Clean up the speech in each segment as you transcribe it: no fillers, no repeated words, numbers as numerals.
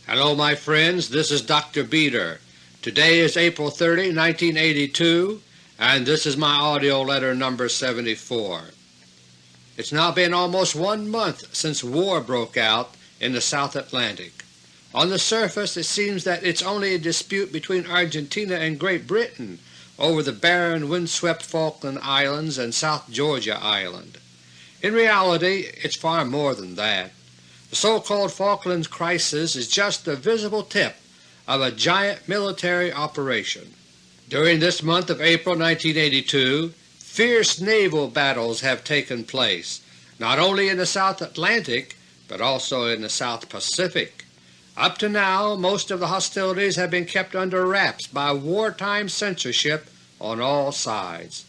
Hello my friends, this is Dr. Beter. Today is April 30, 1982, and this is my AUDIO LETTER No. 74. It's now been almost 1 month since war broke out in the South Atlantic. On the surface it seems that it's only a dispute between Argentina and Great Britain over the barren, windswept Falkland Islands and South Georgia Island. In reality it's far more than that. The so-called Falklands crisis is just the visible tip of a giant military operation. During this month of April 1982, fierce naval battles have taken place, not only in the South Atlantic but also in the South Pacific. Up to now, most of the hostilities have been kept under wraps by wartime censorship on all sides.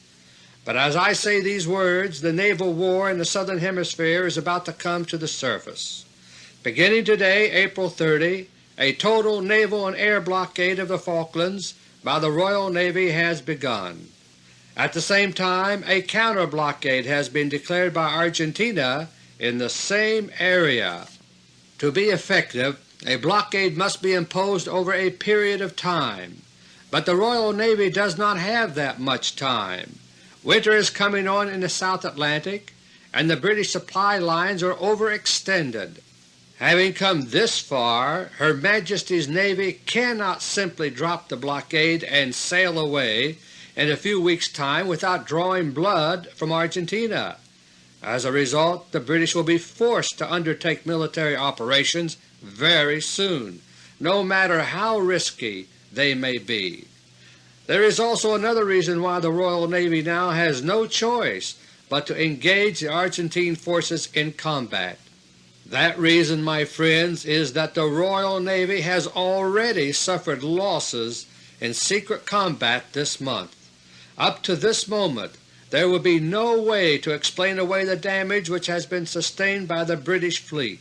But as I say these words, the naval war in the Southern Hemisphere is about to come to the surface. Beginning today, April 30, a total naval and air blockade of the Falklands by the Royal Navy has begun. At the same time, a counter-blockade has been declared by Argentina in the same area. To be effective, a blockade must be imposed over a period of time, but the Royal Navy does not have that much time. Winter is coming on in the South Atlantic, and the British supply lines are overextended. Having come this far, Her Majesty's Navy cannot simply drop the blockade and sail away in a few weeks' time without drawing blood from Argentina. As a result, the British will be forced to undertake military operations very soon, no matter how risky they may be. There is also another reason why the Royal Navy now has no choice but to engage the Argentine forces in combat. That reason, my friends, is that the Royal Navy has already suffered losses in secret combat this month. Up to this moment there will be no way to explain away the damage which has been sustained by the British fleet.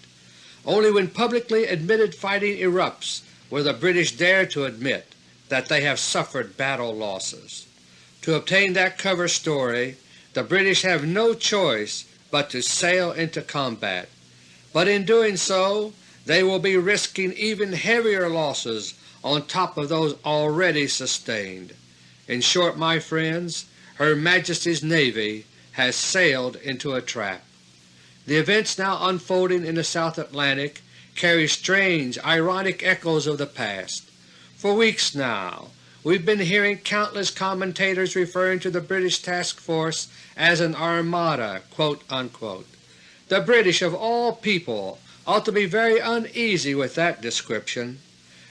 Only when publicly admitted fighting erupts will the British dare to admit that they have suffered battle losses. To obtain that cover story, the British have no choice but to sail into combat. But in doing so, they will be risking even heavier losses on top of those already sustained. In short, my friends, Her Majesty's Navy has sailed into a trap. The events now unfolding in the South Atlantic carry strange, ironic echoes of the past. For weeks now we've been hearing countless commentators referring to the British task force as an armada, quote-unquote. The British of all people ought to be very uneasy with that description.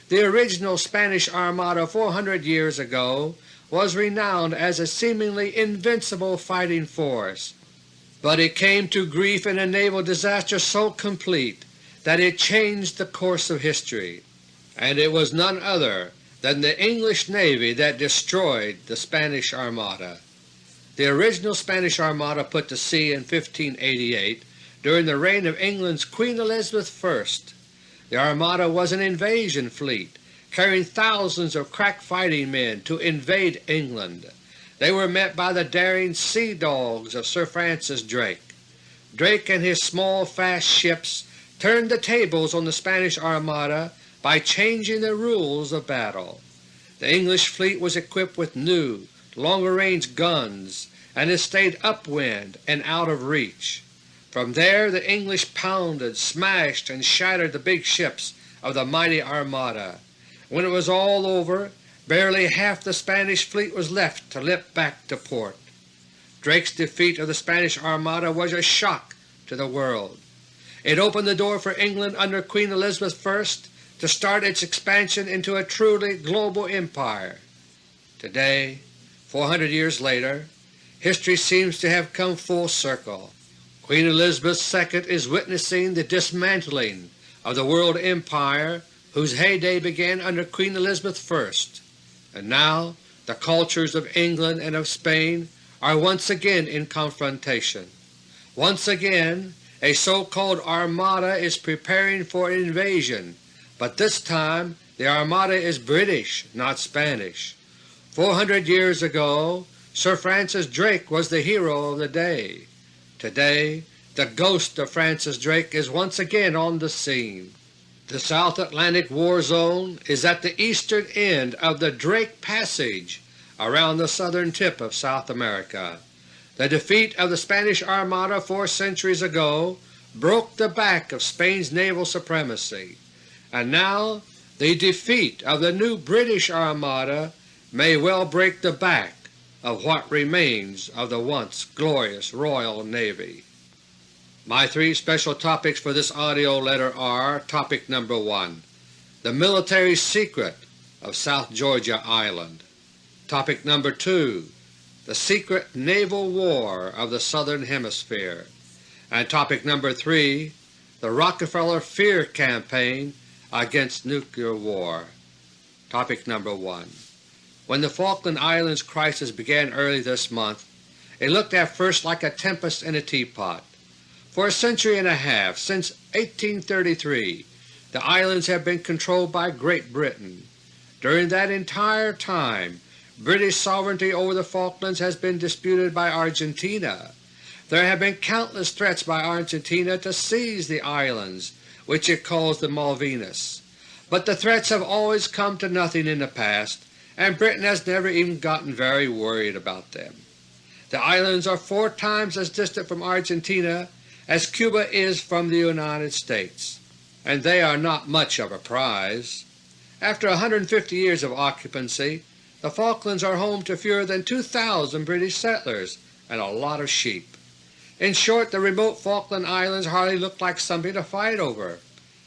The original Spanish Armada 400 years ago was renowned as a seemingly invincible fighting force, but it came to grief in a naval disaster so complete that it changed the course of history, and it was none other than the English Navy that destroyed the Spanish Armada. The original Spanish Armada put to sea in 1588 during the reign of England's Queen Elizabeth I. The Armada was an invasion fleet carrying thousands of crack fighting men to invade England. They were met by the daring sea dogs of Sir Francis Drake. Drake and his small fast ships turned the tables on the Spanish Armada by changing the rules of battle. The English fleet was equipped with new, longer-range guns and it stayed upwind and out of reach. From there the English pounded, smashed, and shattered the big ships of the mighty Armada. When it was all over, barely half the Spanish fleet was left to limp back to port. Drake's defeat of the Spanish Armada was a shock to the world. It opened the door for England under Queen Elizabeth I to start its expansion into a truly global empire. Today, 400 years later, history seems to have come full circle. Queen Elizabeth II is witnessing the dismantling of the world empire whose heyday began under Queen Elizabeth I, and now the cultures of England and of Spain are once again in confrontation. Once again a so-called Armada is preparing for invasion, but this time the Armada is British, not Spanish. 400 years ago Sir Francis Drake was the hero of the day. Today the ghost of Francis Drake is once again on the scene. The South Atlantic War Zone is at the eastern end of the Drake Passage around the southern tip of South America. The defeat of the Spanish Armada 4 centuries ago broke the back of Spain's naval supremacy, and now the defeat of the new British Armada may well break the back of what remains of the once glorious Royal Navy. My 3 special topics for this AUDIO letter are: Topic number 1, the military secret of South Georgia Island; Topic number 2, the secret naval war of the Southern Hemisphere; and Topic number 3, the Rockefeller Fear Campaign against nuclear war. Topic number 1. When the Falkland Islands crisis began early this month, it looked at first like a tempest in a teapot. For a century and a half, since 1833, the islands have been controlled by Great Britain. During that entire time, British sovereignty over the Falklands has been disputed by Argentina. There have been countless threats by Argentina to seize the islands, which it calls the Malvinas, but the threats have always come to nothing in the past, and Britain has never even gotten very worried about them. The islands are 4 times as distant from Argentina as Cuba is from the United States, and they are not much of a prize. After 150 years of occupancy, the Falklands are home to fewer than 2,000 British settlers and a lot of sheep. In short, the remote Falkland Islands hardly look like something to fight over,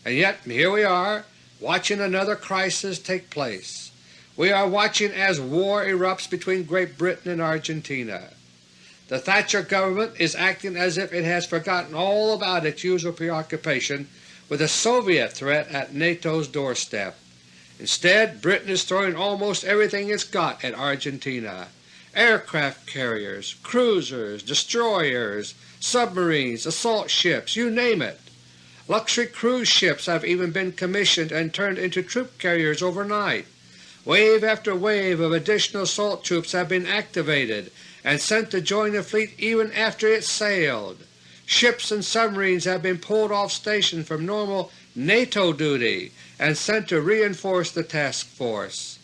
and yet here we are, watching another crisis take place. We are watching as war erupts between Great Britain and Argentina. The Thatcher government is acting as if it has forgotten all about its usual preoccupation with the Soviet threat at NATO's doorstep. Instead, Britain is throwing almost everything it's got at Argentina: aircraft carriers, cruisers, destroyers, submarines, assault ships, you name it. Luxury cruise ships have even been commissioned and turned into troop carriers overnight. Wave after wave of additional assault troops have been activated and sent to join the fleet even after it sailed. Ships and submarines have been pulled off station from normal NATO duty and sent to reinforce the task force.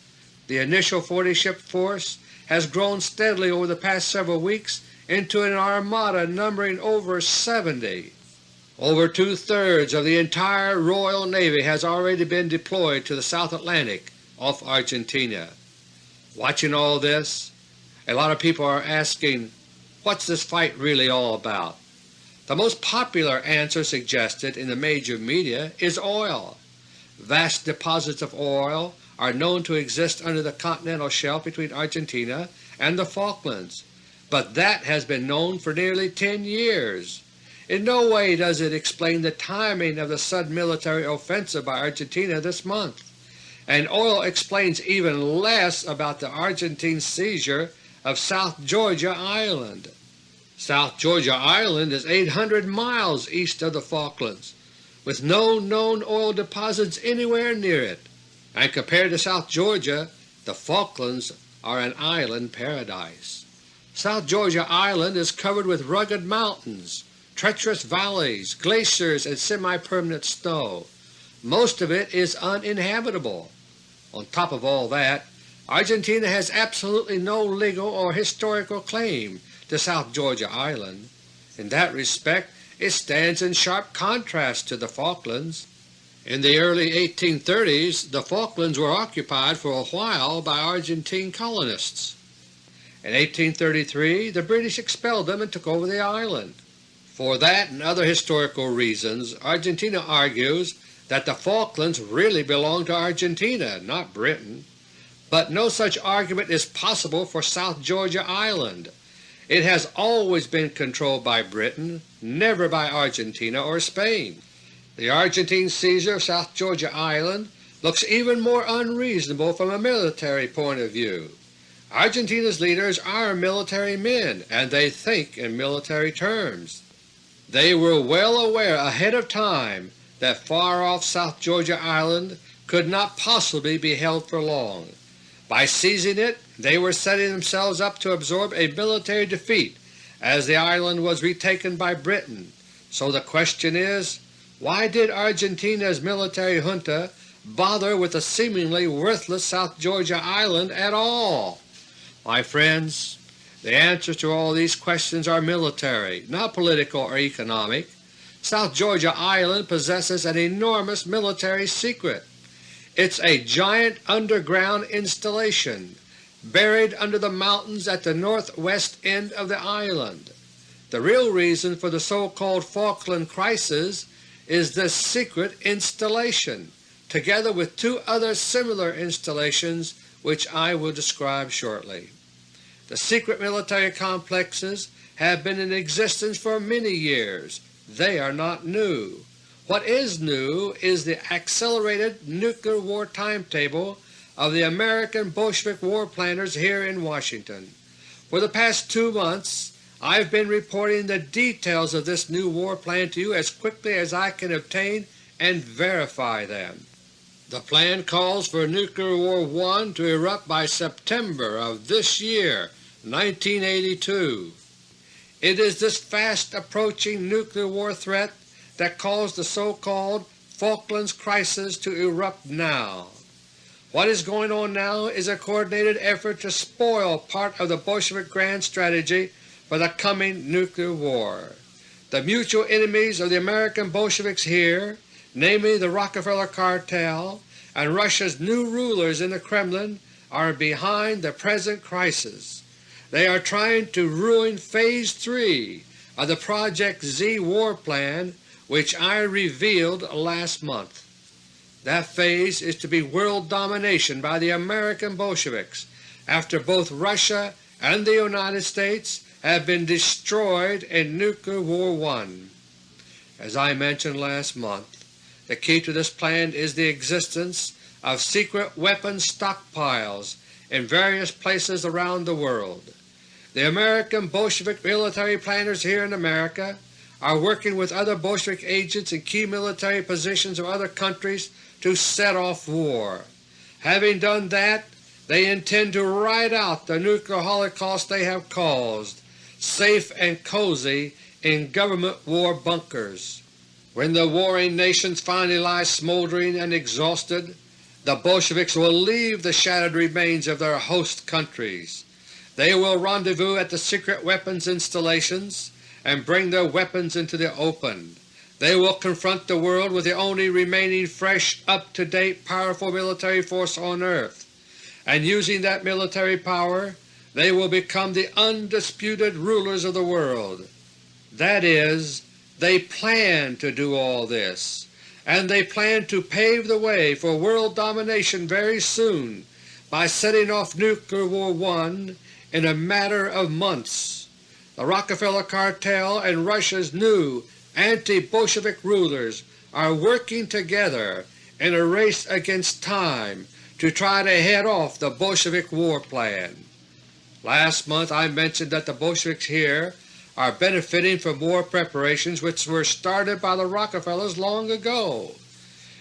The initial 40-ship force has grown steadily over the past several weeks into an armada numbering over 70. Over 2/3 of the entire Royal Navy has already been deployed to the South Atlantic off Argentina. Watching all this, a lot of people are asking, what's this fight really all about? The most popular answer suggested in the major media is oil. Vast deposits of oil are known to exist under the continental shelf between Argentina and the Falklands, but that has been known for nearly 10 years. In no way does it explain the timing of the sudden military offensive by Argentina this month, and oil explains even less about the Argentine seizure of South Georgia Island. South Georgia Island is 800 miles east of the Falklands, with no known oil deposits anywhere near it, and compared to South Georgia, the Falklands are an island paradise. South Georgia Island is covered with rugged mountains, treacherous valleys, glaciers, and semi-permanent snow. Most of it is uninhabitable. On top of all that, Argentina has absolutely no legal or historical claim to South Georgia Island. In that respect, it stands in sharp contrast to the Falklands. In the early 1830s, the Falklands were occupied for a while by Argentine colonists. In 1833, the British expelled them and took over the island. For that and other historical reasons, Argentina argues that the Falklands really belong to Argentina, not Britain. But no such argument is possible for South Georgia Island. It has always been controlled by Britain, never by Argentina or Spain. The Argentine seizure of South Georgia Island looks even more unreasonable from a military point of view. Argentina's leaders are military men, and they think in military terms. They were well aware ahead of time that far-off South Georgia Island could not possibly be held for long. By seizing it, they were setting themselves up to absorb a military defeat as the island was retaken by Britain. So the question is, Why did Argentina's military junta bother with the seemingly worthless South Georgia island at all? My friends, the answers to all these questions are military, not political or economic. South Georgia Island possesses an enormous military secret. It's a giant underground installation buried under the mountains at the northwest end of the island. The real reason for the so-called Falkland crisis is this secret installation, together with two other similar installations which I will describe shortly. The secret military complexes have been in existence for many years. They are not new. What is new is the accelerated nuclear war timetable of the American Bolshevik war planners here in Washington. For the past 2 months I've been reporting the details of this new war plan to you as quickly as I can obtain and verify them. The plan calls for Nuclear War I to erupt by September of this year, 1982. It is this fast approaching nuclear war threat that caused the so-called Falklands crisis to erupt now. What is going on now is a coordinated effort to spoil part of the Bolshevik grand strategy for the coming nuclear war. The mutual enemies of the American Bolsheviks here, namely the Rockefeller cartel and Russia's new rulers in the Kremlin, are behind the present crisis. They are trying to ruin Phase 3 of the Project Z war plan which I revealed last month. That phase is to be world domination by the American Bolsheviks after both Russia and the United States have been destroyed in Nuclear War I. As I mentioned last month, the key to this plan is the existence of secret weapons stockpiles in various places around the world. The American Bolshevik military planners here in America are working with other Bolshevik agents in key military positions of other countries to set off war. Having done that, they intend to ride out the nuclear holocaust they have caused, safe and cozy in government war bunkers. When the warring nations finally lie smoldering and exhausted, the Bolsheviks will leave the shattered remains of their host countries. They will rendezvous at the secret weapons installations and bring their weapons into the open. They will confront the world with the only remaining fresh, up-to-date, powerful military force on earth, and using that military power they will become the undisputed rulers of the world. That is, they plan to do all this, and they plan to pave the way for world domination very soon by setting off Nuclear War I in a matter of months. The Rockefeller cartel and Russia's new anti-Bolshevik rulers are working together in a race against time to try to head off the Bolshevik war plan. Last month I mentioned that the Bolsheviks here are benefiting from war preparations which were started by the Rockefellers long ago.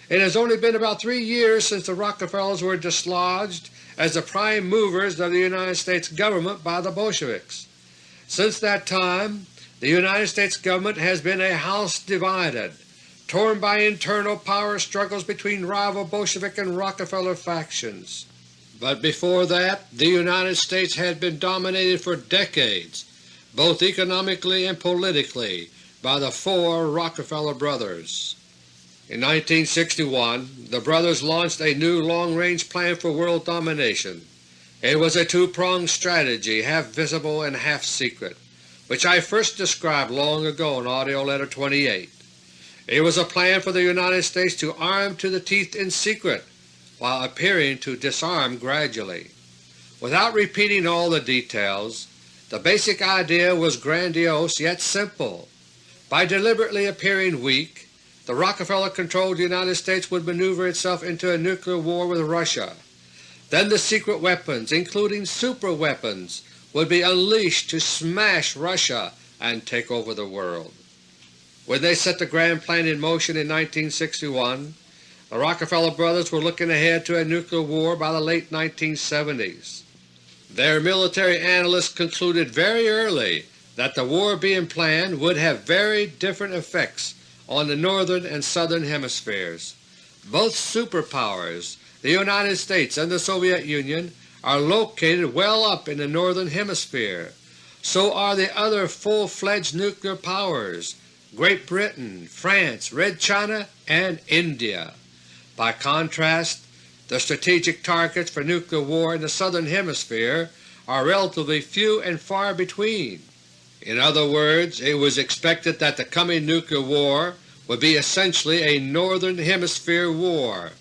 It has only been about 3 years since the Rockefellers were dislodged as the prime movers of the United States government by the Bolsheviks. Since that time, the United States government has been a house divided, torn by internal power struggles between rival Bolshevik and Rockefeller factions. But before that, the United States had been dominated for decades, both economically and politically, by the 4 Rockefeller brothers. In 1961, the brothers launched a new long-range plan for world domination. It was a two-pronged strategy, half visible and half secret, which I first described long ago in AUDIO LETTER No. 28. It was a plan for the United States to arm to the teeth in secret, while appearing to disarm gradually. Without repeating all the details, the basic idea was grandiose yet simple. By deliberately appearing weak, the Rockefeller-controlled United States would maneuver itself into a nuclear war with Russia. Then the secret weapons, including superweapons, would be unleashed to smash Russia and take over the world. When they set the grand plan in motion in 1961, the Rockefeller brothers were looking ahead to a nuclear war by the late 1970s. Their military analysts concluded very early that the war being planned would have very different effects on the northern and southern hemispheres. Both superpowers, the United States and the Soviet Union, are located well up in the northern hemisphere. So are the other full-fledged nuclear powers, Great Britain, France, Red China, and India. By contrast, the strategic targets for nuclear war in the southern hemisphere are relatively few and far between. In other words, it was expected that the coming nuclear war would be essentially a northern hemisphere war.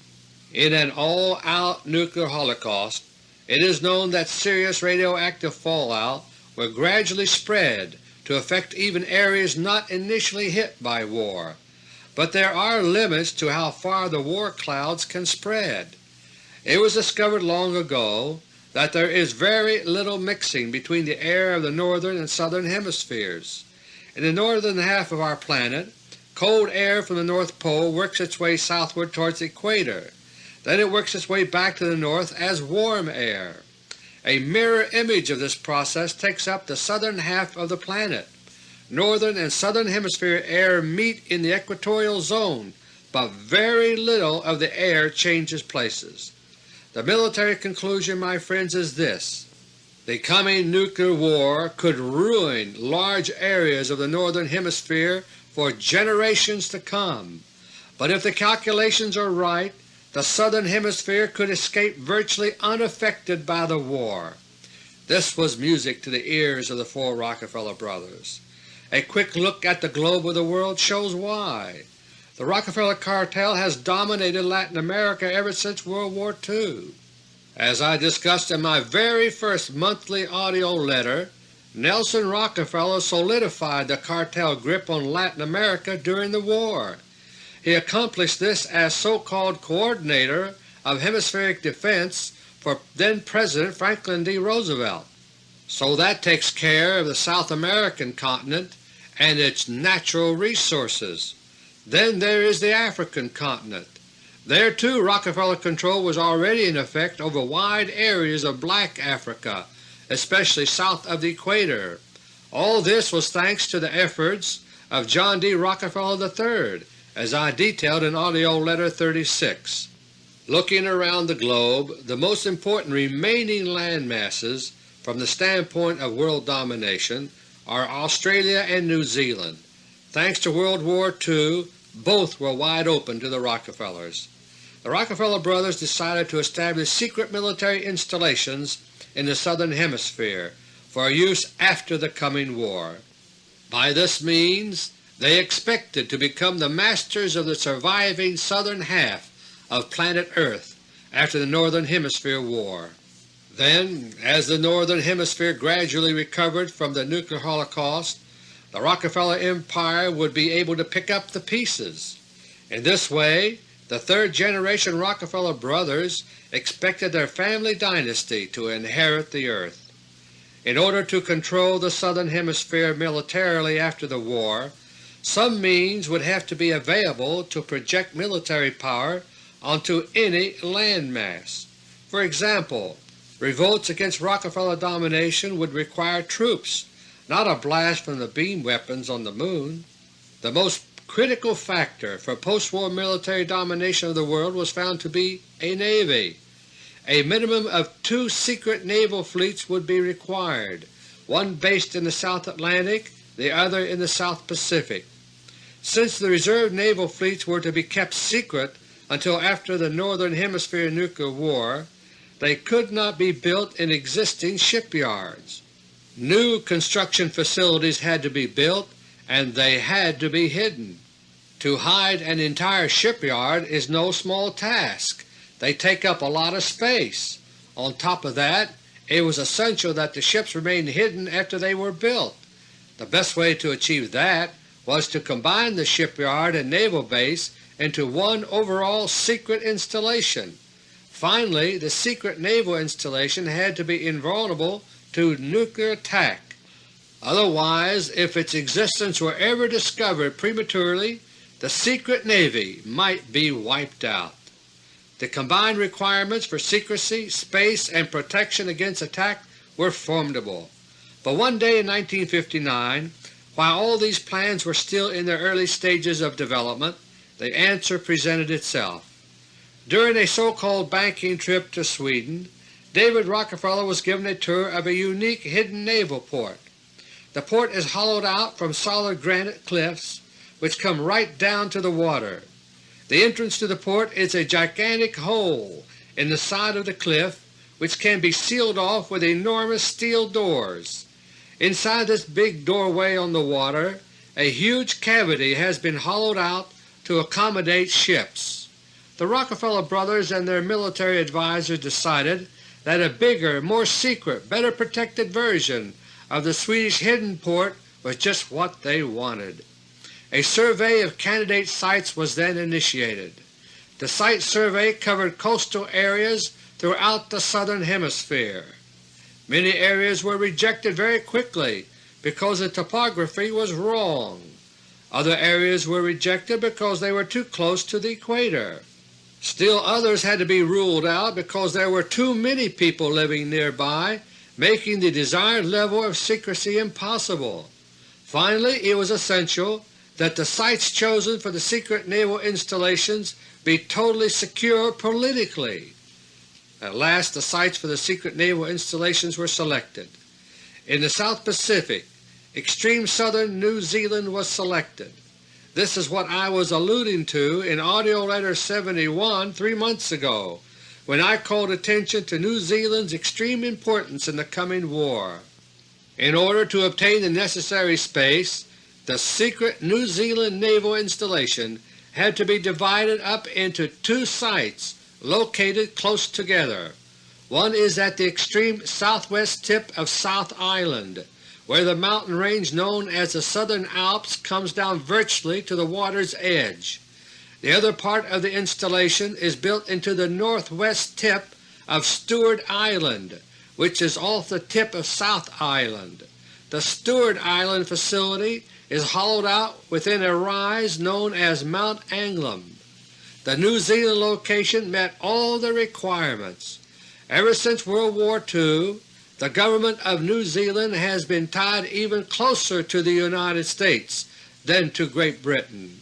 In an all-out nuclear holocaust, it is known that serious radioactive fallout will gradually spread to affect even areas not initially hit by war, but there are limits to how far the war clouds can spread. It was discovered long ago that there is very little mixing between the air of the northern and southern hemispheres. In the northern half of our planet, cold air from the North Pole works its way southward towards the equator. Then it works its way back to the north as warm air. A mirror image of this process takes up the southern half of the planet. Northern and southern hemisphere air meet in the equatorial zone, but very little of the air changes places. The military conclusion, my friends, is this: the coming nuclear war could ruin large areas of the northern hemisphere for generations to come, but if the calculations are right, the southern hemisphere could escape virtually unaffected by the war. This was music to the ears of the four Rockefeller brothers. A quick look at the globe of the world shows why. The Rockefeller cartel has dominated Latin America ever since World War II. As I discussed in my very first monthly audio letter, Nelson Rockefeller solidified the cartel grip on Latin America during the war. He accomplished this as so-called Coordinator of Hemispheric Defense for then-President Franklin D. Roosevelt. So that takes care of the South American continent and its natural resources. Then there is the African continent. There too Rockefeller control was already in effect over wide areas of black Africa, especially south of the equator. All this was thanks to the efforts of John D. Rockefeller III, as I detailed in AUDIO LETTER 36. Looking around the globe, the most important remaining land masses from the standpoint of world domination are Australia and New Zealand. Thanks to World War II, both were wide open to the Rockefellers. The Rockefeller brothers decided to establish secret military installations in the southern hemisphere for use after the coming war. By this means they expected to become the masters of the surviving southern half of planet Earth after the Northern Hemisphere War. Then, as the Northern Hemisphere gradually recovered from the nuclear holocaust, the Rockefeller Empire would be able to pick up the pieces. In this way, the third-generation Rockefeller brothers expected their family dynasty to inherit the earth. In order to control the Southern Hemisphere militarily after the war, some means would have to be available to project military power onto any landmass. For example, revolts against Rockefeller domination would require troops, not a blast from the beam weapons on the Moon. The most critical factor for post-war military domination of the world was found to be a navy. A minimum of 2 secret naval fleets would be required, one based in the South Atlantic, the other in the South Pacific. Since the reserve naval fleets were to be kept secret until after the Northern Hemisphere nuclear war, they could not be built in existing shipyards. New construction facilities had to be built, and they had to be hidden. To hide an entire shipyard is no small task. They take up a lot of space. On top of that, it was essential that the ships remain hidden after they were built. The best way to achieve that was to combine the shipyard and naval base into one overall secret installation. Finally, the secret naval installation had to be invulnerable to nuclear attack. Otherwise, if its existence were ever discovered prematurely, the secret navy might be wiped out. The combined requirements for secrecy, space, and protection against attack were formidable. But one day in 1959, While all these plans were still in their early stages of development, the answer presented itself. During a so-called banking trip to Sweden, David Rockefeller was given a tour of a unique hidden naval port. The port is hollowed out from solid granite cliffs which come right down to the water. The entrance to the port is a gigantic hole in the side of the cliff which can be sealed off with enormous steel doors. Inside this big doorway on the water, a huge cavity has been hollowed out to accommodate ships. The Rockefeller brothers and their military advisors decided that a bigger, more secret, better protected version of the Swedish hidden port was just what they wanted. A survey of candidate sites was then initiated. The site survey covered coastal areas throughout the southern hemisphere. Many areas were rejected very quickly because the topography was wrong. Other areas were rejected because they were too close to the equator. Still others had to be ruled out because there were too many people living nearby, making the desired level of secrecy impossible. Finally, it was essential that the sites chosen for the secret naval installations be totally secure politically. At last the sites for the secret naval installations were selected. In the South Pacific, extreme southern New Zealand was selected. This is what I was alluding to in AUDIO LETTER 71 3 months ago, when I called attention to New Zealand's extreme importance in the coming war. In order to obtain the necessary space, the secret New Zealand naval installation had to be divided up into 2 sites located close together. One is at the extreme southwest tip of South Island, where the mountain range known as the Southern Alps comes down virtually to the water's edge. The other part of the installation is built into the northwest tip of Stewart Island, which is off the tip of South Island. The Stewart Island facility is hollowed out within a rise known as Mount Anglem. The New Zealand location met all the requirements. Ever since World War II, the government of New Zealand has been tied even closer to the United States than to Great Britain.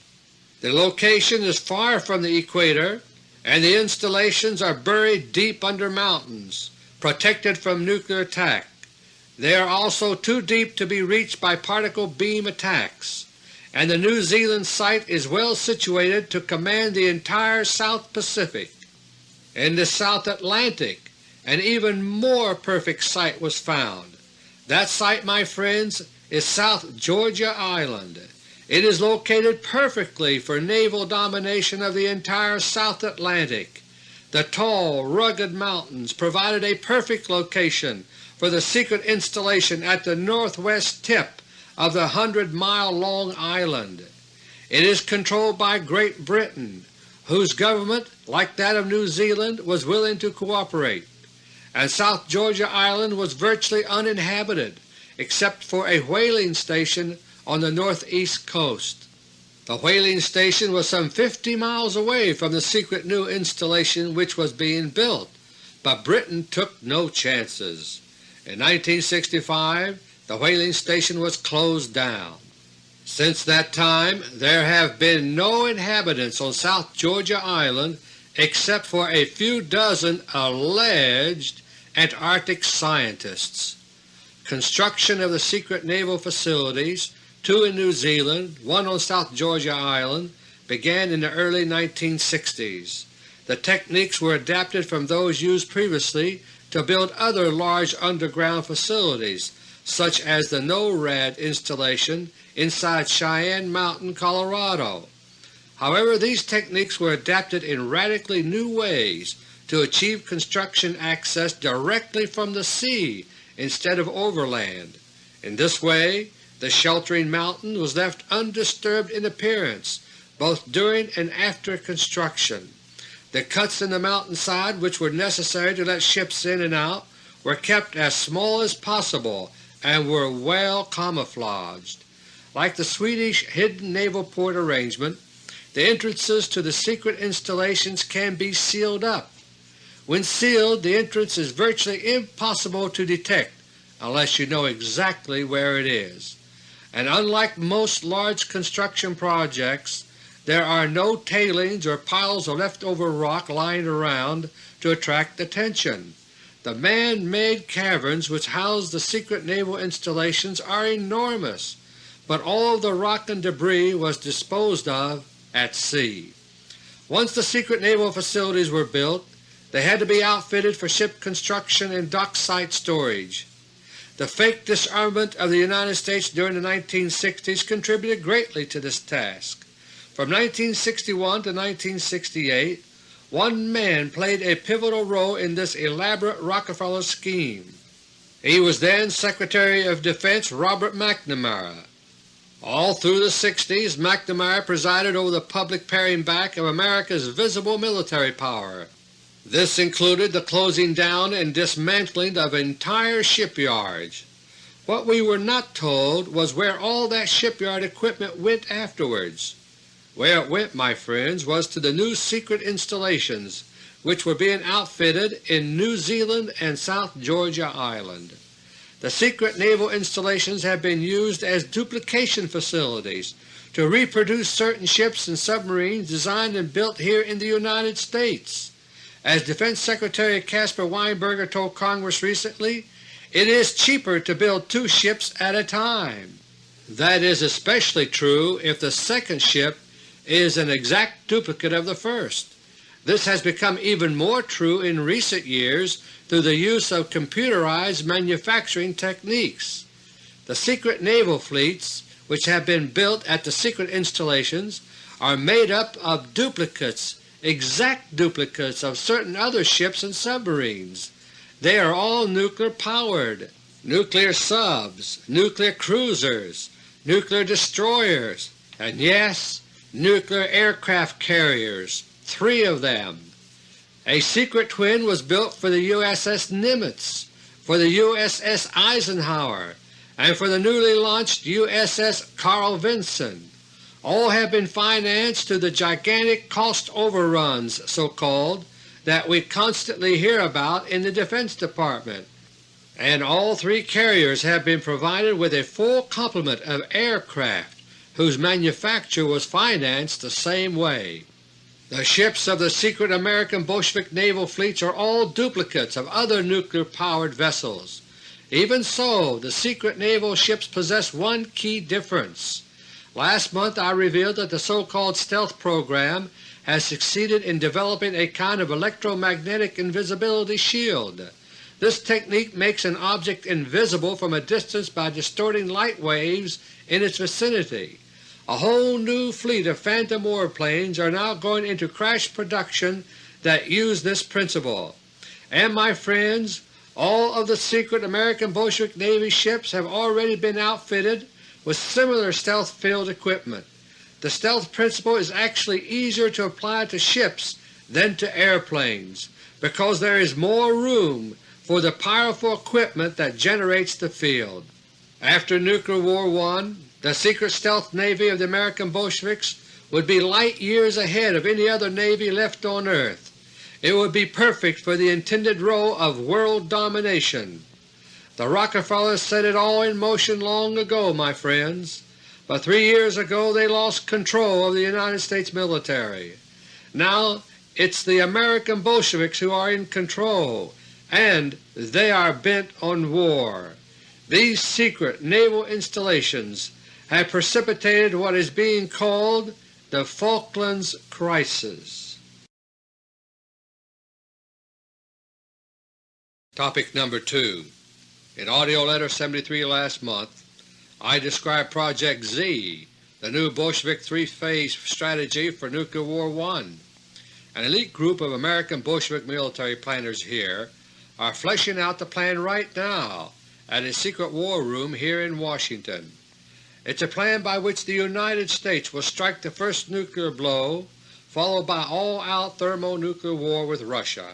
The location is far from the equator, and the installations are buried deep under mountains, protected from nuclear attack. They are also too deep to be reached by particle beam attacks, and the New Zealand site is well situated to command the entire South Pacific. In the South Atlantic, an even more perfect site was found. That site, my friends, is South Georgia Island. It is located perfectly for naval domination of the entire South Atlantic. The tall, rugged mountains provided a perfect location for the secret installation at the northwest tip of the 100-mile-long island. It is controlled by Great Britain, whose government, like that of New Zealand, was willing to cooperate, and South Georgia Island was virtually uninhabited except for a whaling station on the northeast coast. The whaling station was some 50 miles away from the secret new installation which was being built, but Britain took no chances. In 1965 the whaling station was closed down. Since that time there have been no inhabitants on South Georgia Island except for a few dozen alleged Antarctic scientists. Construction of the secret naval facilities, 2 in New Zealand, 1 on South Georgia Island, began in the early 1960s. The techniques were adapted from those used previously to build other large underground facilities, such as the NORAD installation inside Cheyenne Mountain, Colorado. However, these techniques were adapted in radically new ways to achieve construction access directly from the sea instead of overland. In this way, the sheltering mountain was left undisturbed in appearance both during and after construction. The cuts in the mountainside which were necessary to let ships in and out were kept as small as possible and were well camouflaged. Like the Swedish hidden naval port arrangement, the entrances to the secret installations can be sealed up. When sealed, the entrance is virtually impossible to detect unless you know exactly where it is. and unlike most large construction projects, there are no tailings or piles of leftover rock lying around to attract attention. The man-made caverns which house the secret naval installations are enormous, but all of the rock and debris was disposed of at sea. Once the secret naval facilities were built, they had to be outfitted for ship construction and dockside storage. The fake disarmament of the United States during the 1960s contributed greatly to this task. From 1961 to 1968, one man played a pivotal role in this elaborate Rockefeller scheme. He was then Secretary of Defense Robert McNamara. All through the 60s, McNamara presided over the public paring back of America's visible military power. This included the closing down and dismantling of entire shipyards. What we were not told was where all that shipyard equipment went afterwards. Where it went, my friends, was to the new secret installations which were being outfitted in New Zealand and South Georgia Island. The secret naval installations have been used as duplication facilities to reproduce certain ships and submarines designed and built here in the United States. As Defense Secretary Caspar Weinberger told Congress recently, it is cheaper to build 2 ships at a time. That is especially true if the second ship is an exact duplicate of the first. This has become even more true in recent years through the use of computerized manufacturing techniques. The secret naval fleets which have been built at the secret installations are made up of duplicates, exact duplicates of certain other ships and submarines. They are all nuclear powered, nuclear subs, nuclear cruisers, nuclear destroyers, and yes, nuclear aircraft carriers, 3 of them. A secret twin was built for the USS Nimitz, for the USS Eisenhower, and for the newly launched USS Carl Vinson. All have been financed through the gigantic cost overruns, so-called, that we constantly hear about in the Defense Department, and all 3 carriers have been provided with a full complement of aircraft whose manufacture was financed the same way. The ships of the secret American Bolshevik naval fleets are all duplicates of other nuclear-powered vessels. Even so, the secret naval ships possess one key difference. Last month I revealed that the so-called stealth program has succeeded in developing a kind of electromagnetic invisibility shield. This technique makes an object invisible from a distance by distorting light waves in its vicinity. A whole new fleet of Phantom warplanes are now going into crash production that use this principle. And my friends, all of the secret American Bolshevik Navy ships have already been outfitted with similar stealth field equipment. The stealth principle is actually easier to apply to ships than to airplanes, because there is more room for the powerful equipment that generates the field. After Nuclear War I, the secret stealth navy of the American Bolsheviks would be light years ahead of any other navy left on earth. It would be perfect for the intended role of world domination. The Rockefellers set it all in motion long ago, my friends, but 3 years ago they lost control of the United States military. Now it's the American Bolsheviks who are in control, and they are bent on war. These secret naval installations have precipitated what is being called the Falklands Crisis. Topic number 2. In AUDIO LETTER 73 last month, I described Project Z, the new Bolshevik 3-phase strategy for Nuclear War I. An elite group of American Bolshevik military planners here are fleshing out the plan right now at a secret war room here in Washington. It's a plan by which the United States will strike the first nuclear blow, followed by all-out thermonuclear war with Russia.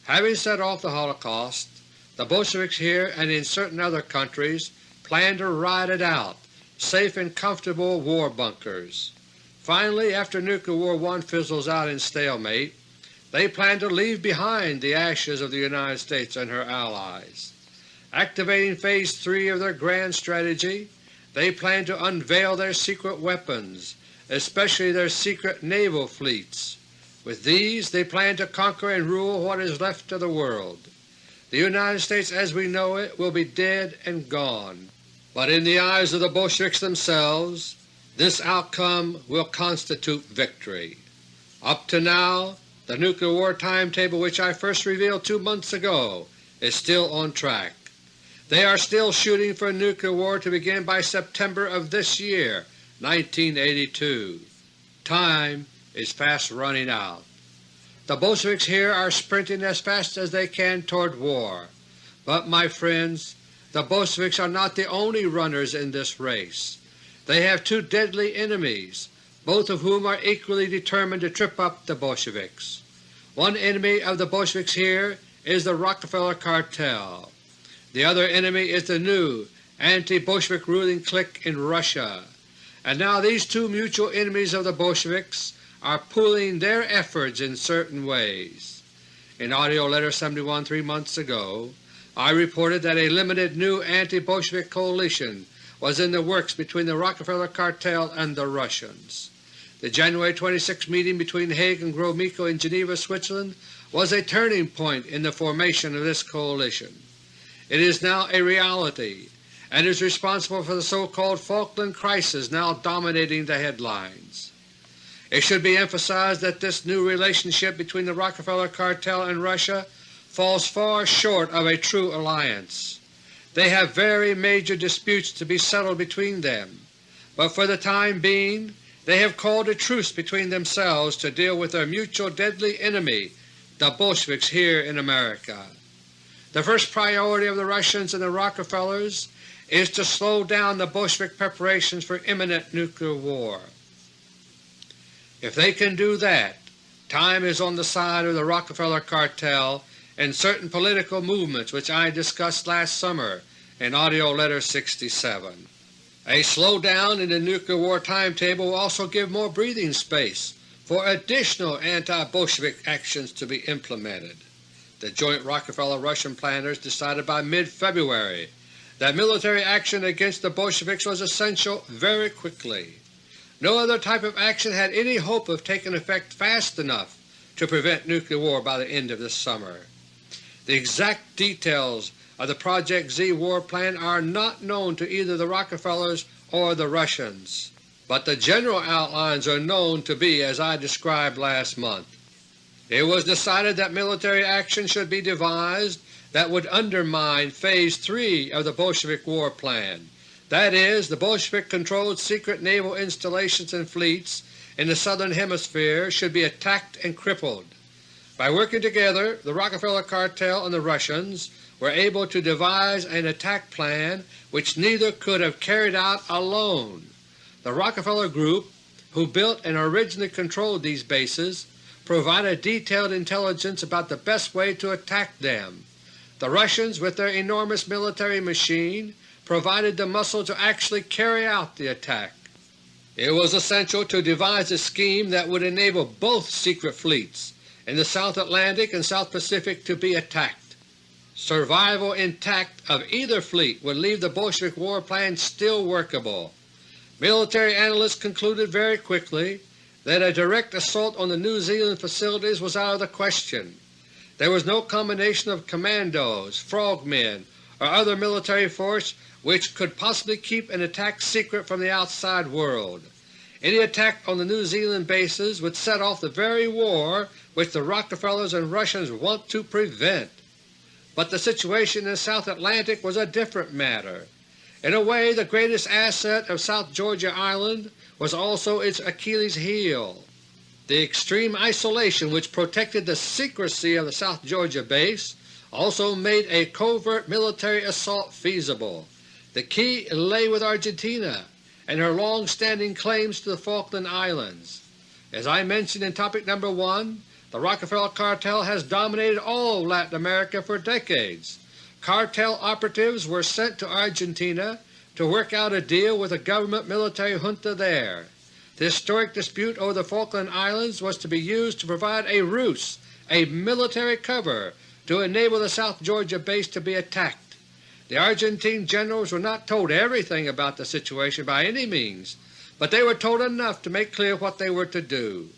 Having set off the Holocaust, the Bolsheviks here and in certain other countries plan to ride it out, safe in comfortable war bunkers. Finally, after Nuclear War I fizzles out in stalemate, they plan to leave behind the ashes of the United States and her allies. Activating Phase 3 of their grand strategy, they plan to unveil their secret weapons, especially their secret naval fleets. With these they plan to conquer and rule what is left of the world. The United States as we know it will be dead and gone. But in the eyes of the Bolsheviks themselves, this outcome will constitute victory. Up to now, the nuclear war timetable which I first revealed 2 months ago is still on track. They are still shooting for a nuclear war to begin by September of this year, 1982. Time is fast running out. The Bolsheviks here are sprinting as fast as they can toward war. But, my friends, the Bolsheviks are not the only runners in this race. They have two deadly enemies, both of whom are equally determined to trip up the Bolsheviks. One enemy of the Bolsheviks here is the Rockefeller cartel. The other enemy is the new anti-Bolshevik ruling clique in Russia. And now these two mutual enemies of the Bolsheviks are pooling their efforts in certain ways. In AUDIO LETTER 71 3 months ago, I reported that a limited new anti-Bolshevik coalition was in the works between the Rockefeller cartel and the Russians. The January 26 meeting between Haig and Gromyko in Geneva, Switzerland was a turning point in the formation of this coalition. It is now a reality and is responsible for the so-called Falkland crisis now dominating the headlines. It should be emphasized that this new relationship between the Rockefeller cartel and Russia falls far short of a true alliance. They have very major disputes to be settled between them, but for the time being they have called a truce between themselves to deal with their mutual deadly enemy, the Bolsheviks here in America. The first priority of the Russians and the Rockefellers is to slow down the Bolshevik preparations for imminent nuclear war. If they can do that, time is on the side of the Rockefeller cartel and certain political movements which I discussed last summer in AUDIO LETTER 67. A slowdown in the nuclear war timetable will also give more breathing space for additional anti-Bolshevik actions to be implemented. The joint Rockefeller-Russian planners decided by mid-February that military action against the Bolsheviks was essential very quickly. No other type of action had any hope of taking effect fast enough to prevent nuclear war by the end of this summer. The exact details of the Project Z war plan are not known to either the Rockefellers or the Russians, but the general outlines are known to be as I described last month. It was decided that military action should be devised that would undermine Phase 3 of the Bolshevik war plan. That is, the Bolshevik-controlled secret naval installations and fleets in the Southern Hemisphere should be attacked and crippled. By working together, the Rockefeller cartel and the Russians were able to devise an attack plan which neither could have carried out alone. The Rockefeller Group, who built and originally controlled these bases, provided detailed intelligence about the best way to attack them. The Russians, with their enormous military machine, provided the muscle to actually carry out the attack. It was essential to devise a scheme that would enable both secret fleets in the South Atlantic and South Pacific to be attacked. Survival intact of either fleet would leave the Bolshevik war plan still workable. Military analysts concluded very quickly that a direct assault on the New Zealand facilities was out of the question. There was no combination of commandos, frogmen, or other military force which could possibly keep an attack secret from the outside world. Any attack on the New Zealand bases would set off the very war which the Rockefellers and Russians want to prevent. But the situation in the South Atlantic was a different matter. In a way, the greatest asset of South Georgia Island was also its Achilles heel. The extreme isolation which protected the secrecy of the South Georgia base also made a covert military assault feasible. The key lay with Argentina and her long-standing claims to the Falkland Islands. As I mentioned in topic number 1, the Rockefeller cartel has dominated all Latin America for decades. Cartel operatives were sent to Argentina to work out a deal with the government military junta there. The historic dispute over the Falkland Islands was to be used to provide a ruse, a military cover, to enable the South Georgia base to be attacked. The Argentine generals were not told everything about the situation by any means, but they were told enough to make clear what they were to do.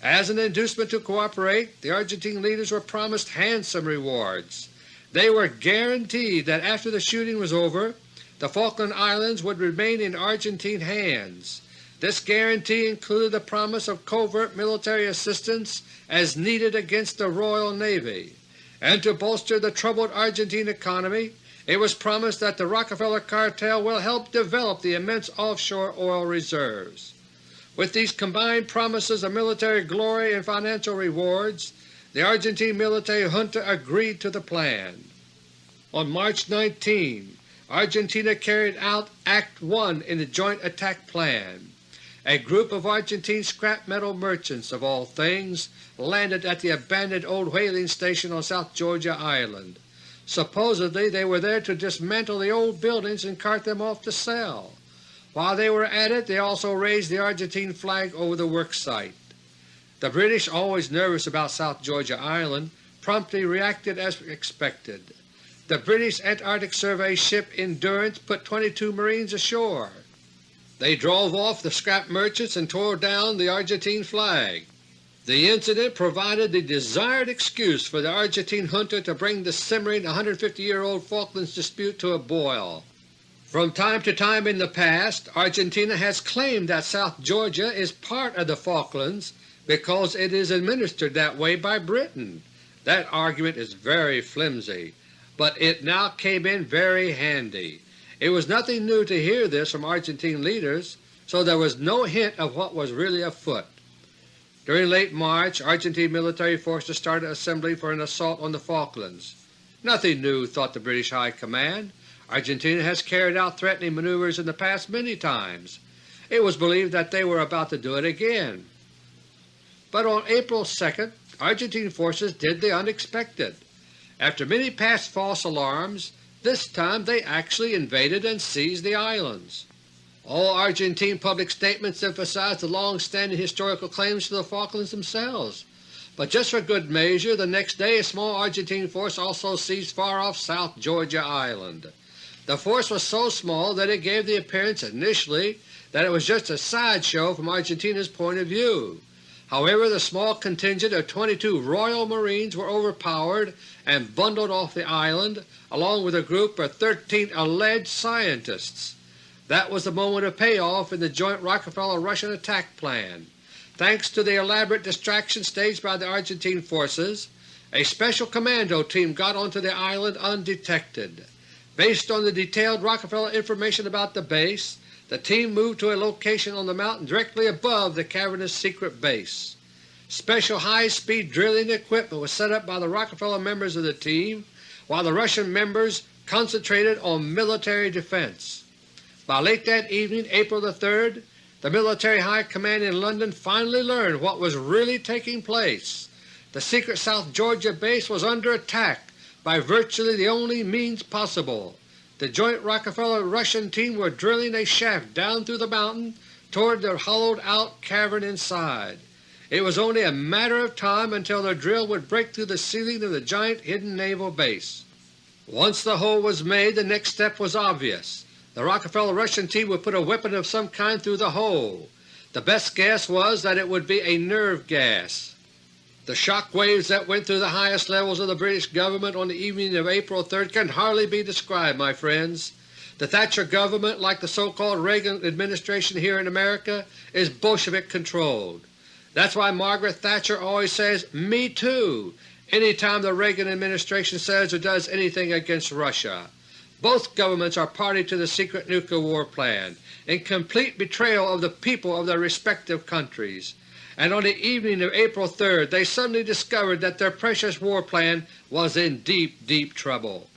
As an inducement to cooperate, the Argentine leaders were promised handsome rewards. They were guaranteed that after the shooting was over, the Falkland Islands would remain in Argentine hands. This guarantee included the promise of covert military assistance as needed against the Royal Navy, and to bolster the troubled Argentine economy, it was promised that the Rockefeller cartel will help develop the immense offshore oil reserves. With these combined promises of military glory and financial rewards, the Argentine military junta agreed to the plan. On March 19, Argentina carried out Act 1 in the Joint Attack Plan. A group of Argentine scrap metal merchants, of all things, landed at the abandoned old whaling station on South Georgia Island. Supposedly they were there to dismantle the old buildings and cart them off to sell. While they were at it, they also raised the Argentine flag over the work site. The British, always nervous about South Georgia Island, promptly reacted as expected. The British Antarctic Survey ship Endurance put 22 Marines ashore. They drove off the scrap merchants and tore down the Argentine flag. The incident provided the desired excuse for the Argentine junta to bring the simmering 150-year-old Falklands dispute to a boil. From time to time in the past, Argentina has claimed that South Georgia is part of the Falklands because it is administered that way by Britain. That argument is very flimsy, but it now came in very handy. It was nothing new to hear this from Argentine leaders, so there was no hint of what was really afoot. During late March, Argentine military forces started assembling for an assault on the Falklands. Nothing new, thought the British High Command. Argentina has carried out threatening maneuvers in the past many times. It was believed that they were about to do it again. But on April 2nd, Argentine forces did the unexpected. After many past false alarms, this time they actually invaded and seized the islands. All Argentine public statements emphasized the long-standing historical claims to the Falklands themselves. But just for good measure, the next day a small Argentine force also seized far-off South Georgia Island. The force was so small that it gave the appearance initially that it was just a sideshow from Argentina's point of view. However, the small contingent of 22 Royal Marines were overpowered and bundled off the island, along with a group of 13 alleged scientists. That was the moment of payoff in the joint Rockefeller-Russian attack plan. Thanks to the elaborate distraction staged by the Argentine forces, a special commando team got onto the island undetected. Based on the detailed Rockefeller information about the base, the team moved to a location on the mountain directly above the cavernous secret base. Special high-speed drilling equipment was set up by the Rockefeller members of the team, while the Russian members concentrated on military defense. By late that evening, April the 3rd, the Military High Command in London finally learned what was really taking place. The secret South Georgia base was under attack by virtually the only means possible. The joint Rockefeller-Russian team were drilling a shaft down through the mountain toward the hollowed-out cavern inside. It was only a matter of time until the drill would break through the ceiling of the giant hidden naval base. Once the hole was made, the next step was obvious. The Rockefeller-Russian team would put a weapon of some kind through the hole. The best guess was that it would be a nerve gas. The shock waves that went through the highest levels of the British government on the evening of April 3rd can hardly be described, my friends. The Thatcher government, like the so-called Reagan administration here in America, is Bolshevik-controlled. That's why Margaret Thatcher always says, "Me too," any time the Reagan administration says or does anything against Russia. Both governments are party to the secret nuclear war plan, in complete betrayal of the people of their respective countries. And on the evening of April 3rd they suddenly discovered that their precious war plan was in deep, deep trouble.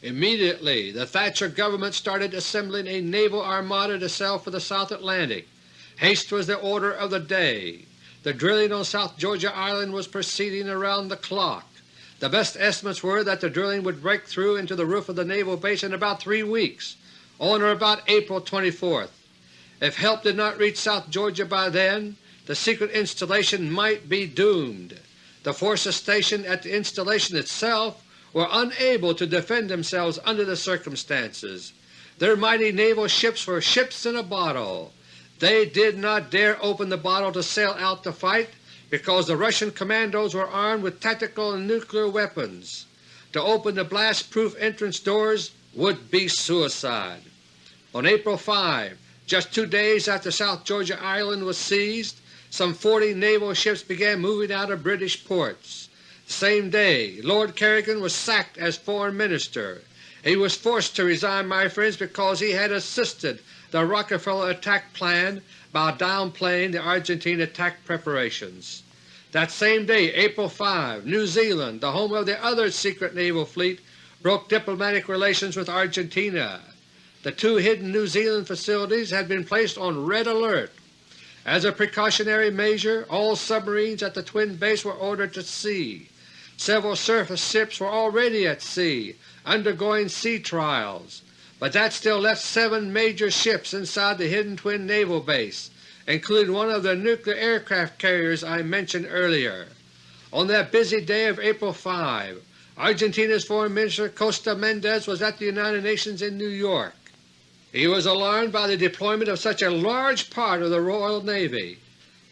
Immediately the Thatcher government started assembling a naval armada to sail for the South Atlantic. Haste was the order of the day. The drilling on South Georgia Island was proceeding around the clock. The best estimates were that the drilling would break through into the roof of the naval base in about 3 weeks, on or about April 24th. If help did not reach South Georgia by then, the secret installation might be doomed. The forces stationed at the installation itself were unable to defend themselves under the circumstances. Their mighty naval ships were ships in a bottle. They did not dare open the bottle to sail out to fight because the Russian commandos were armed with tactical and nuclear weapons. To open the blast-proof entrance doors would be suicide. On April 5, just 2 days after South Georgia Island was seized, some 40 naval ships began moving out of British ports. The same day Lord Kerrigan was sacked as Foreign Minister. He was forced to resign, my friends, because he had assisted the Rockefeller attack plan by downplaying the Argentine attack preparations. That same day, April 5, New Zealand, the home of the other secret naval fleet, broke diplomatic relations with Argentina. The 2 hidden New Zealand facilities had been placed on red alert. As a precautionary measure, all submarines at the twin base were ordered to sea. Several surface ships were already at sea, undergoing sea trials, but that still left 7 major ships inside the hidden twin naval base, including one of the nuclear aircraft carriers I mentioned earlier. On that busy day of April 5, Argentina's Foreign Minister Costa Mendez was at the United Nations in New York. He was alarmed by the deployment of such a large part of the Royal Navy.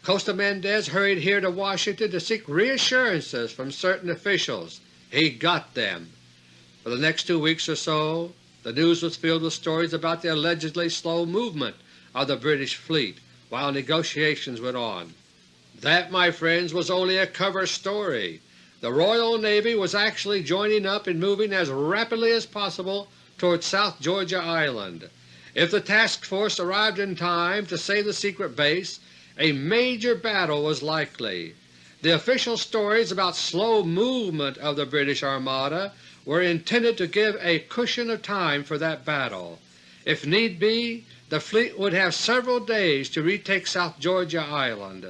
Costa Mendez hurried here to Washington to seek reassurances from certain officials. He got them. For the next 2 weeks or so, the news was filled with stories about the allegedly slow movement of the British fleet while negotiations went on. That, my friends, was only a cover story. The Royal Navy was actually joining up and moving as rapidly as possible toward South Georgia Island. If the task force arrived in time to save the secret base, a major battle was likely. The official stories about slow movement of the British Armada were intended to give a cushion of time for that battle. If need be, the fleet would have several days to retake South Georgia Island.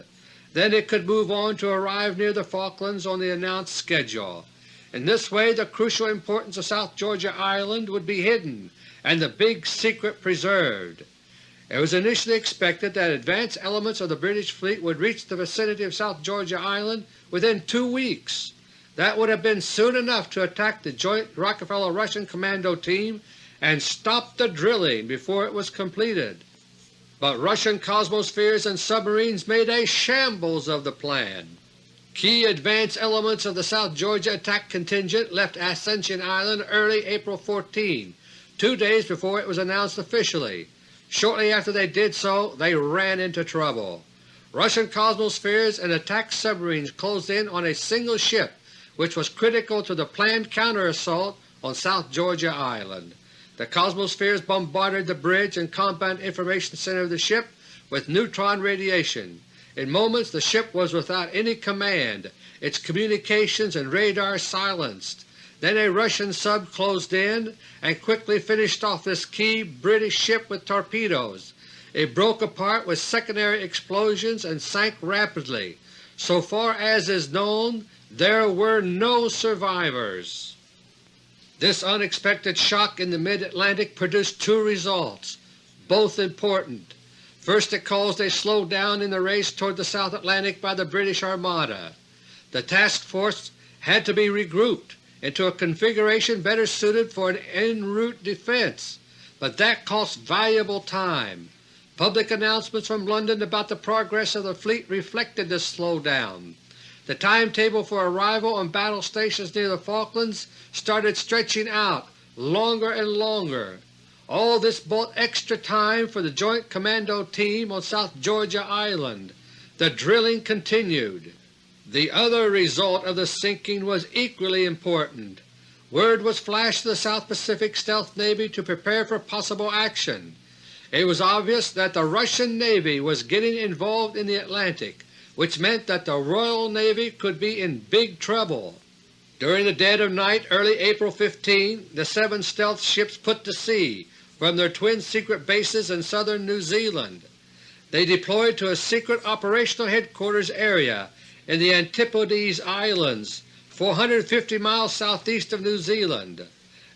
Then it could move on to arrive near the Falklands on the announced schedule. In this way the crucial importance of South Georgia Island would be hidden and the big secret preserved. It was initially expected that advanced elements of the British fleet would reach the vicinity of South Georgia Island within 2 weeks. That would have been soon enough to attack the joint Rockefeller-Russian commando team and stop the drilling before it was completed. But Russian cosmospheres and submarines made a shambles of the plan. Key advance elements of the South Georgia attack contingent left Ascension Island early April 14, 2 days before it was announced officially. Shortly after they did so, they ran into trouble. Russian cosmospheres and attack submarines closed in on a single ship, which was critical to the planned counter-assault on South Georgia Island. The cosmospheres bombarded the bridge and combat information center of the ship with neutron radiation. In moments the ship was without any command, its communications and radar silenced. Then a Russian sub closed in and quickly finished off this key British ship with torpedoes. It broke apart with secondary explosions and sank rapidly. So far as is known, there were no survivors. This unexpected shock in the mid-Atlantic produced 2 results, both important. First, it caused a slowdown in the race toward the South Atlantic by the British Armada. The task force had to be regrouped into a configuration better suited for an en route defense, but that cost valuable time. Public announcements from London about the progress of the fleet reflected this slowdown. The timetable for arrival on battle stations near the Falklands started stretching out longer and longer. All this bought extra time for the Joint Commando Team on South Georgia Island. The drilling continued. The other result of the sinking was equally important. Word was flashed to the South Pacific Stealth Navy to prepare for possible action. It was obvious that the Russian Navy was getting involved in the Atlantic, which meant that the Royal Navy could be in big trouble. During the dead of night, early April 15, the 7 stealth ships put to sea from their twin secret bases in southern New Zealand. They deployed to a secret operational headquarters area in the Antipodes Islands, 450 miles southeast of New Zealand.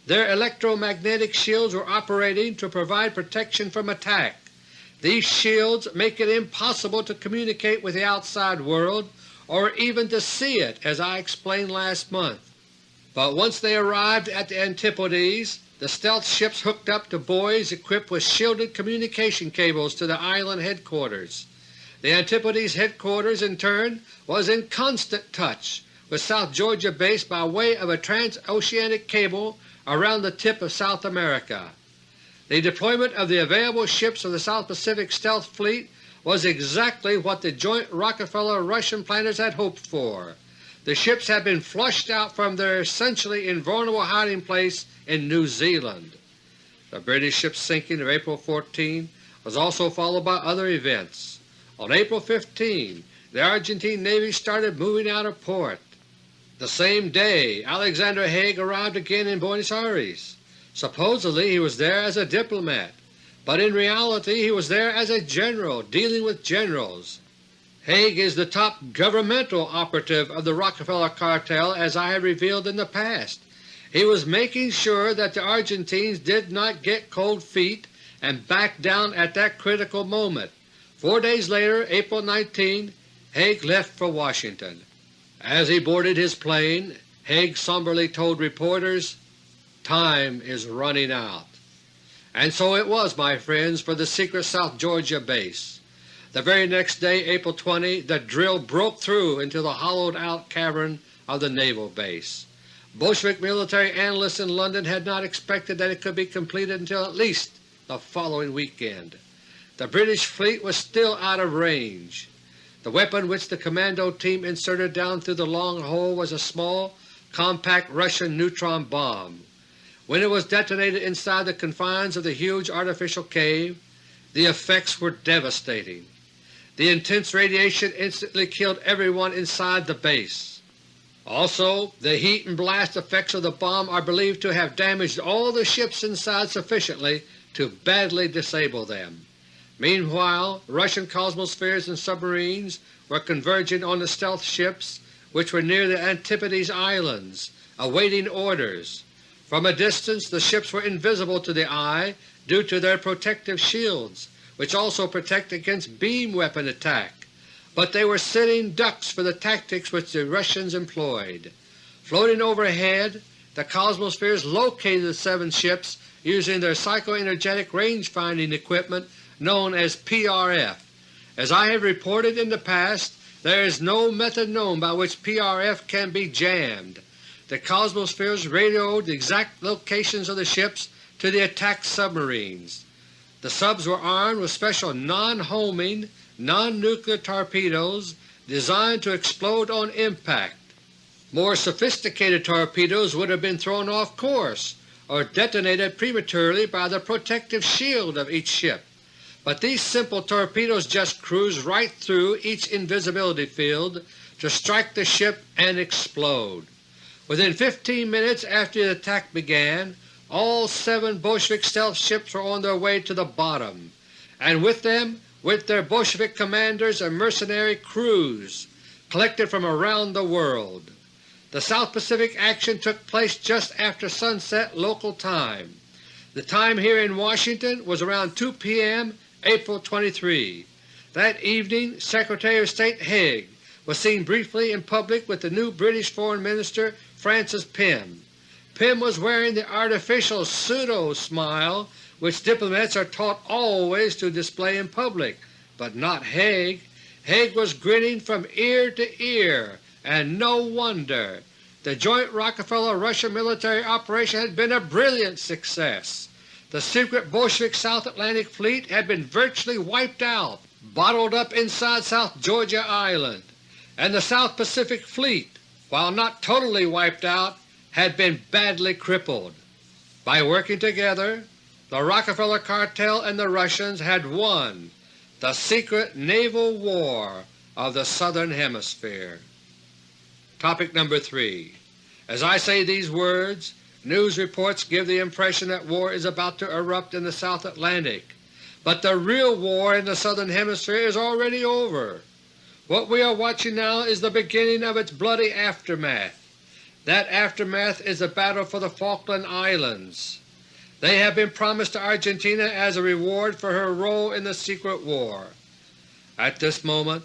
Their electromagnetic shields were operating to provide protection from attack. These shields make it impossible to communicate with the outside world or even to see it, as I explained last month. But once they arrived at the Antipodes, the stealth ships hooked up to buoys equipped with shielded communication cables to the island headquarters. The Antipodes headquarters in turn was in constant touch with South Georgia base by way of a transoceanic cable around the tip of South America. The deployment of the available ships of the South Pacific Stealth Fleet was exactly what the joint Rockefeller-Russian planners had hoped for. The ships had been flushed out from their essentially invulnerable hiding place in New Zealand. The British ship's sinking of April 14 was also followed by other events. On April 15, the Argentine Navy started moving out of port. The same day Alexander Haig arrived again in Buenos Aires. Supposedly he was there as a diplomat, but in reality he was there as a general dealing with generals. Haig is the top governmental operative of the Rockefeller cartel, as I have revealed in the past. He was making sure that the Argentines did not get cold feet and back down at that critical moment. 4 days later, April 19, Haig left for Washington. As he boarded his plane, Haig somberly told reporters, "Time is running out." And so it was, my friends, for the secret South Georgia base. The very next day, April 20, the drill broke through into the hollowed-out cavern of the naval base. Bolshevik military analysts in London had not expected that it could be completed until at least the following weekend. The British fleet was still out of range. The weapon which the commando team inserted down through the long hole was a small, compact Russian neutron bomb. When it was detonated inside the confines of the huge artificial cave, the effects were devastating. The intense radiation instantly killed everyone inside the base. Also, the heat and blast effects of the bomb are believed to have damaged all the ships inside sufficiently to badly disable them. Meanwhile, Russian cosmospheres and submarines were converging on the stealth ships which were near the Antipodes Islands, awaiting orders. From a distance the ships were invisible to the eye due to their protective shields, which also protect against beam weapon attack, but they were sitting ducks for the tactics which the Russians employed. Floating overhead, the cosmospheres located the 7 ships using their psychoenergetic range-finding equipment known as PRF. As I have reported in the past, there is no method known by which PRF can be jammed. The cosmospheres radioed the exact locations of the ships to the attack submarines. The subs were armed with special non-homing, non-nuclear torpedoes designed to explode on impact. More sophisticated torpedoes would have been thrown off course or detonated prematurely by the protective shield of each ship, but these simple torpedoes just cruised right through each invisibility field to strike the ship and explode. Within 15 minutes after the attack began, all 7 Bolshevik stealth ships were on their way to the bottom, and with them went their Bolshevik commanders and mercenary crews, collected from around the world. The South Pacific action took place just after sunset local time. The time here in Washington was around 2 p.m. April 23. That evening Secretary of State Haig was seen briefly in public with the new British Foreign Minister Francis Pym. Pym was wearing the artificial pseudo-smile which diplomats are taught always to display in public, but not Haig. Haig was grinning from ear to ear, and no wonder. The joint Rockefeller-Russian military operation had been a brilliant success. The secret Bolshevik South Atlantic Fleet had been virtually wiped out, bottled up inside South Georgia Island, and the South Pacific Fleet, while not totally wiped out, had been badly crippled. By working together, the Rockefeller cartel and the Russians had won the secret naval war of the Southern Hemisphere. Topic number 3. As I say these words, news reports give the impression that war is about to erupt in the South Atlantic, but the real war in the Southern Hemisphere is already over. What we are watching now is the beginning of its bloody aftermath. That aftermath is the battle for the Falkland Islands. They have been promised to Argentina as a reward for her role in the secret war. At this moment,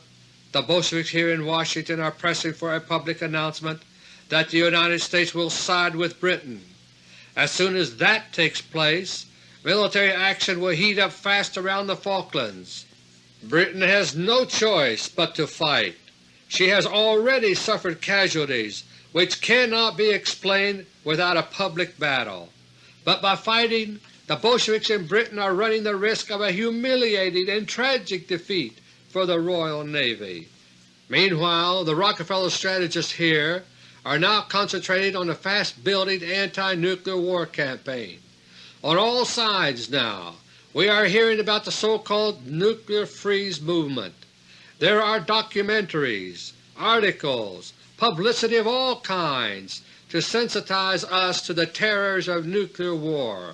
the Bolsheviks here in Washington are pressing for a public announcement that the United States will side with Britain. As soon as that takes place, military action will heat up fast around the Falklands. Britain has no choice but to fight. She has already suffered casualties which cannot be explained without a public battle. But by fighting, the Bolsheviks in Britain are running the risk of a humiliating and tragic defeat for the Royal Navy. Meanwhile, the Rockefeller strategists here are now concentrating on the fast-building anti-nuclear war campaign. On all sides now we are hearing about the so-called nuclear freeze movement. There are documentaries, articles, publicity of all kinds to sensitize us to the terrors of nuclear war.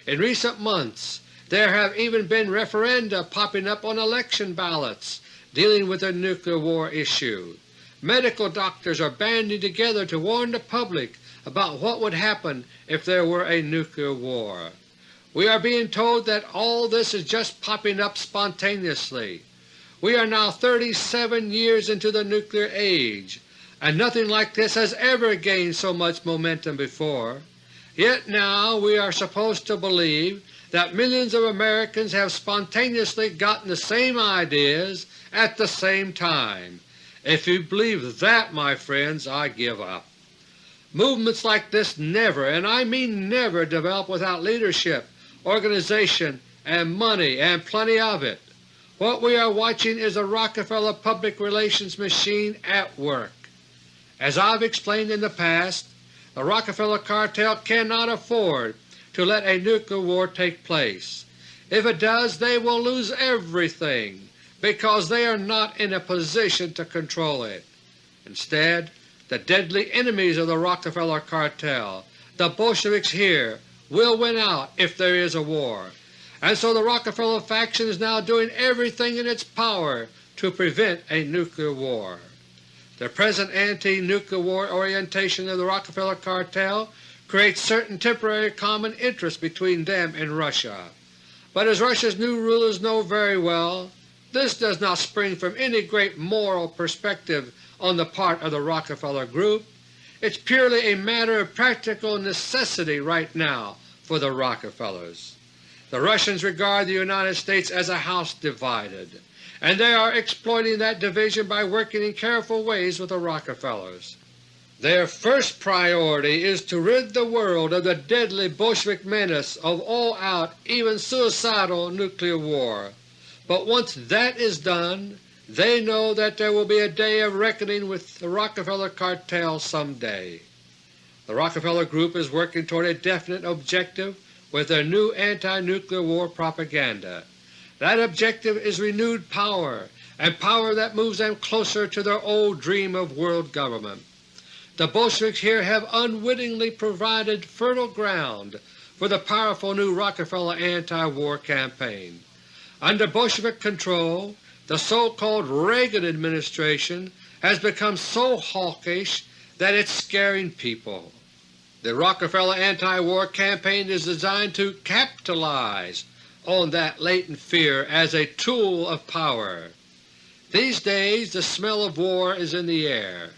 In recent months there have even been referenda popping up on election ballots dealing with the nuclear war issue. Medical doctors are banding together to warn the public about what would happen if there were a nuclear war. We are being told that all this is just popping up spontaneously. We are now 37 years into the nuclear age, and nothing like this has ever gained so much momentum before. Yet now we are supposed to believe that millions of Americans have spontaneously gotten the same ideas at the same time. If you believe that, my friends, I give up. Movements like this never, and I mean never, develop without leadership, organization, and money, and plenty of it. What we are watching is a Rockefeller public relations machine at work. As I've explained in the past, the Rockefeller cartel cannot afford to let a nuclear war take place. If it does, they will lose everything because they are not in a position to control it. Instead, the deadly enemies of the Rockefeller cartel, the Bolsheviks here, will win out if there is a war, and so the Rockefeller faction is now doing everything in its power to prevent a nuclear war. The present anti-nuclear war orientation of the Rockefeller cartel creates certain temporary common interests between them and Russia. But as Russia's new rulers know very well, this does not spring from any great moral perspective on the part of the Rockefeller group. It's purely a matter of practical necessity right now for the Rockefellers. The Russians regard the United States as a house divided, and they are exploiting that division by working in careful ways with the Rockefellers. Their first priority is to rid the world of the deadly Bolshevik menace of all-out, even suicidal nuclear war. But once that is done, they know that there will be a day of reckoning with the Rockefeller cartel someday. The Rockefeller Group is working toward a definite objective with their new anti-nuclear war propaganda. That objective is renewed power, and power that moves them closer to their old dream of world government. The Bolsheviks here have unwittingly provided fertile ground for the powerful new Rockefeller anti-war campaign. Under Bolshevik control, the so-called Reagan administration has become so hawkish that it's scaring people. The Rockefeller anti-war campaign is designed to capitalize on that latent fear as a tool of power. These days the smell of war is in the air.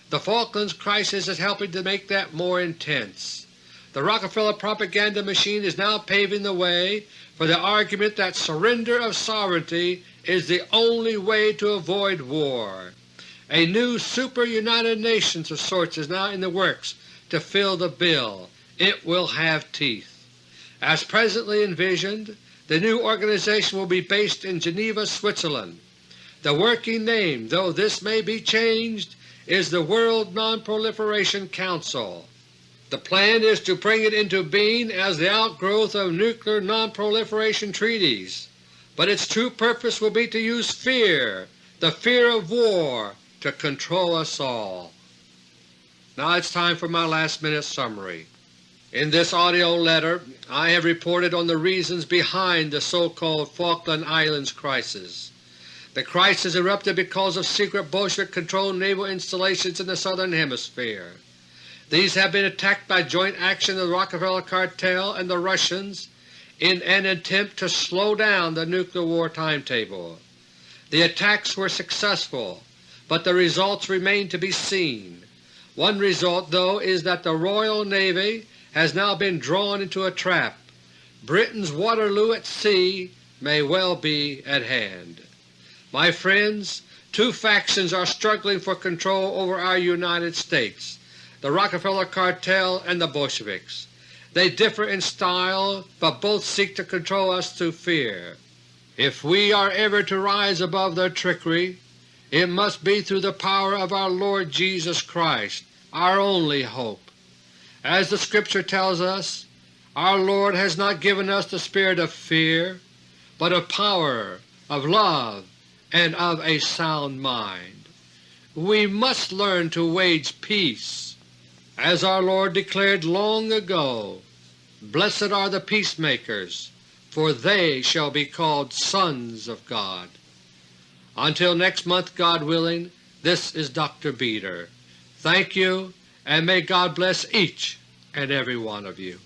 The Falklands crisis is helping to make that more intense. The Rockefeller propaganda machine is now paving the way for the argument that surrender of sovereignty is the only way to avoid war. A new super-United Nations of sorts is now in the works to fill the bill. It will have teeth. As presently envisioned, the new organization will be based in Geneva, Switzerland. The working name, though this may be changed, is the World Non-Proliferation Council. The plan is to bring it into being as the outgrowth of nuclear non-proliferation treaties, but its true purpose will be to use fear, the fear of war, to control us all. Now it's time for my last-minute summary. In this audio letter I have reported on the reasons behind the so-called Falkland Islands crisis. The crisis erupted because of secret Bolshevik-controlled naval installations in the Southern Hemisphere. These have been attacked by joint action of the Rockefeller cartel and the Russians in an attempt to slow down the nuclear war timetable. The attacks were successful, but the results remain to be seen. One result, though, is that the Royal Navy has now been drawn into a trap. Britain's Waterloo at sea may well be at hand. My friends, two factions are struggling for control over our United States, the Rockefeller Cartel and the Bolsheviks. They differ in style, but both seek to control us through fear. If we are ever to rise above their trickery, it must be through the power of our Lord Jesus Christ, our only hope. As the Scripture tells us, our Lord has not given us the spirit of fear, but of power, of love, and of a sound mind. We must learn to wage peace. As our Lord declared long ago, "Blessed are the peacemakers, for they shall be called sons of God." Until next month, God willing, this is Dr. Beter. Thank you, and may God bless each and every one of you.